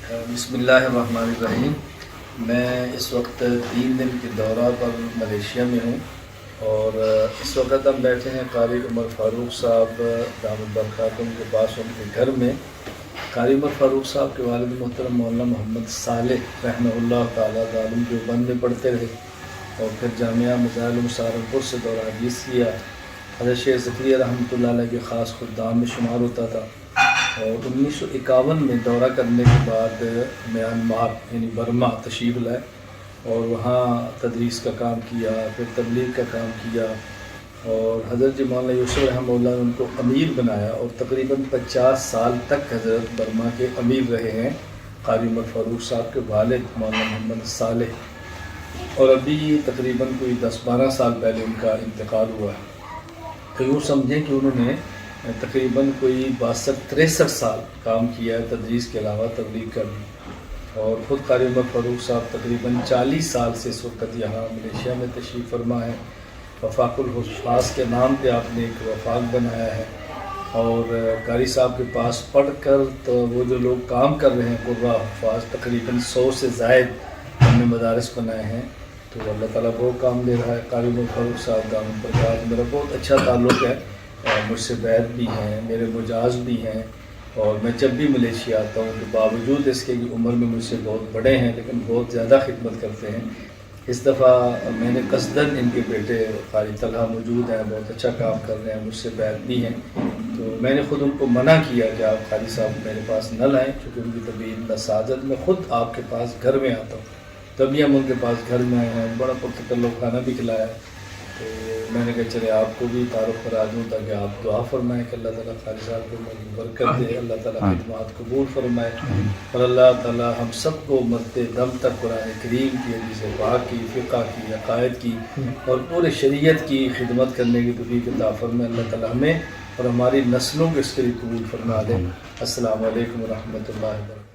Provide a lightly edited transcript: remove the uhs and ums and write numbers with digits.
بسم اللہ الرحمن الرحیم۔ میں اس وقت 3 دن کے دورہ پر ملیشیا میں ہوں اور اس وقت ہم بیٹھے ہیں قاری عمر فاروق صاحب دامت برکاتہم کے پاس ان کے گھر میں۔ قاری عمر فاروق صاحب کے والد محترم مولانا محمد صالح رحمہ اللہ تعالیٰ دارالعلوم دیوبند میں پڑھتے رہے اور پھر جامعہ مظاہر سہارنپور سے دورہ حدیث کیا۔ حضرت شیخ زکریا رحمۃ اللہ علیہ کے خاص خدام میں شمار ہوتا تھا اور 1951 میں دورہ کرنے کے بعد میانمار یعنی برما تشریف لائے اور وہاں تدریس کا کام کیا، پھر تبلیغ کا کام کیا اور حضرت جی مولانا یوسف رحمہ اللہ نے ان کو امیر بنایا اور تقریباً 50 سال تک حضرت برما کے امیر رہے ہیں قاری عمر فاروق صاحب کے والد مولانا محمد صالح، اور ابھی تقریباً کوئی 10-12 سال پہلے ان کا انتقال ہوا ہے۔ تو یوں سمجھیں کہ انہوں نے تقریباً کوئی 62-63 سال کام کیا ہے تدریس کے علاوہ تبلیغ کا بھی، اور خود قاری عمر فاروق صاحب تقریباً 40 سال سے اس وقت یہاں ملیشیا میں تشریف فرما ہے۔ وفاق الحفاظ کے نام پہ آپ نے ایک وفاق بنایا ہے اور قاری صاحب کے پاس پڑھ کر تو وہ جو لوگ کام کر رہے ہیں قرہ حفاظ تقریباً 100 سے زائد ہم نے مدارس بنائے ہیں، تو اللہ تعالیٰ بہت کام دے رہا ہے۔ قاری عمر فاروق صاحب دامت برکاتہم میرا بہت اچھا تعلق ہے، مجھ سے بیعت بھی ہیں، میرے مجاز بھی ہیں، اور میں جب بھی ملیشیا آتا ہوں تو باوجود اس کے کہ عمر میں مجھ سے بہت بڑے ہیں لیکن بہت زیادہ خدمت کرتے ہیں۔ اس دفعہ میں نے قصداً ان کے بیٹے قاری طلحہ موجود ہیں، بہت اچھا کام کر رہے ہیں، مجھ سے بیعت بھی ہیں، تو میں نے خود ان کو منع کیا کہ آپ قاری صاحب میرے پاس نہ لائیں کیونکہ ان کی طبیعت ناسازت، میں خود آپ کے پاس گھر میں آتا ہوں، تبھی ہم ان کے پاس گھر میں آئے ہیں، بڑا پرتکلف کھانا بھی کھلایا ہے۔ تو میں نے کہا چلے آپ کو بھی تعارف کرا دوں تاکہ آپ دعا فرمائیں کہ اللہ تعالیٰ قاری صاحب کو برکت دے، اللہ تعالیٰ خدمات قبول فرمائے، اور اللہ تعالیٰ ہم سب کو مرتے دم تک قرآن کریم کی، حدیث پاک کی، فقہ کی، عقائد کی اور پورے شریعت کی خدمت کرنے کی توفیق عطا فرمائے۔ اللہ تعالیٰ ہمیں اور ہماری نسلوں کو اس کے لیے قبول فرما دے۔ السلام علیکم ورحمۃ اللہ وبرکاتہ۔